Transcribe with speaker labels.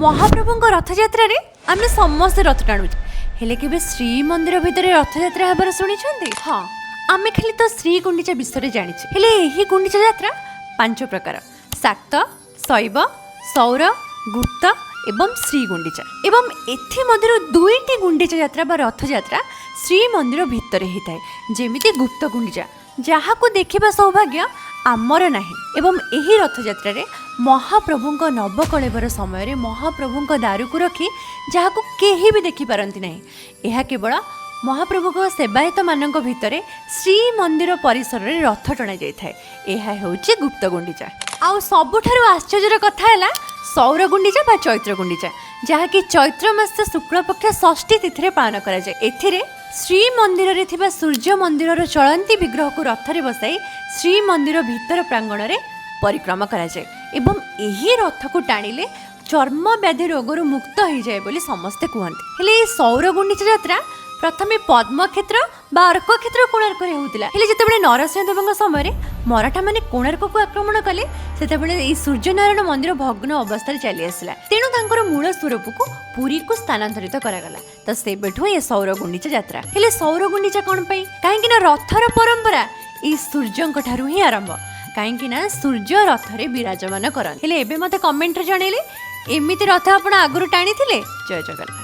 Speaker 1: महाप्रभुଙ୍କ रथयात्रा रे आमे समस्त रथ टाणु हेले केबे श्रीमंदिर भितर रथयात्रा हेबार शुणी हाँ आमे खाली तो श्री गुंडीचा विषय जानिछे हेले एही गुंडीचा यात्रा 5 प्रकार शाक्त शैव सौर गुप्त एवं श्री गुंडीचा एवं एथि मध्यरु दुईटी गुंडीचा यात्रा बा रथयात्रा श्रीमंदिर भितर होता है जेमिति गुप्त गुंडीचा जहाको देखिबा सौभाग्य आमर नाही एवं एही रथयात्रा रे महाप्रभुंक नवकलेवर समय रे महाप्रभुंक दारू को रखी जहाको केही भी देखि पारंती नाही एहा केवल महाप्रभुक सेवायत मानक भितरे श्रीमंदिर परिसर रे रथ टणा जाय थाए एहा हेउची गुप्त गुंडीचा आउ सबुठारु आश्चर्यर कथा हैला सौर गुंडीचा बा चैत्र गुंडीचा जहाँकि चैत्र मास शुक्ल पक्ष षष्ठी तिथि पालन करा जाय एथिरे श्रीमंदिर रे थिबा सूर्य मंदिर चलंती विग्रह को रथरे बसाई श्रीमंदिर भीतर प्रांगण रे परिक्रमा करा जाय एवं एही रथ को टाणिले चर्म व्याधि रोगर मुक्त हो जाए बोली समस्ते कहते हेले सौर गुंडीचा यात्रा प्रथमे पद्मक्षेत्र बा अर्क क्षेत्र कोणार्क होता हेले जितेबाला नरसिंहदेव समय मराठा माने कोणार्क को आक्रमण कले सेतेबाला एई सूर्यनारायण मंदिर भग्न अवस्था चली आसला तेणु तांकर मूल स्वरूप को पुरी को स्थानांतरित करागला तो सेबेठु ए सौर गुंडीचा यात्रा हेले सौर गुंडीचा कोन पई काहेकि ना रथर परंपरा एई सूर्यंक ठारु ही आरंभ काहेकि ना सूर्य रथरे विराजमान करन हेले एबे मते कमेंट रे जणेले एमिति रथ आपण आगुरु टाणी थिले जय जगन्नाथ।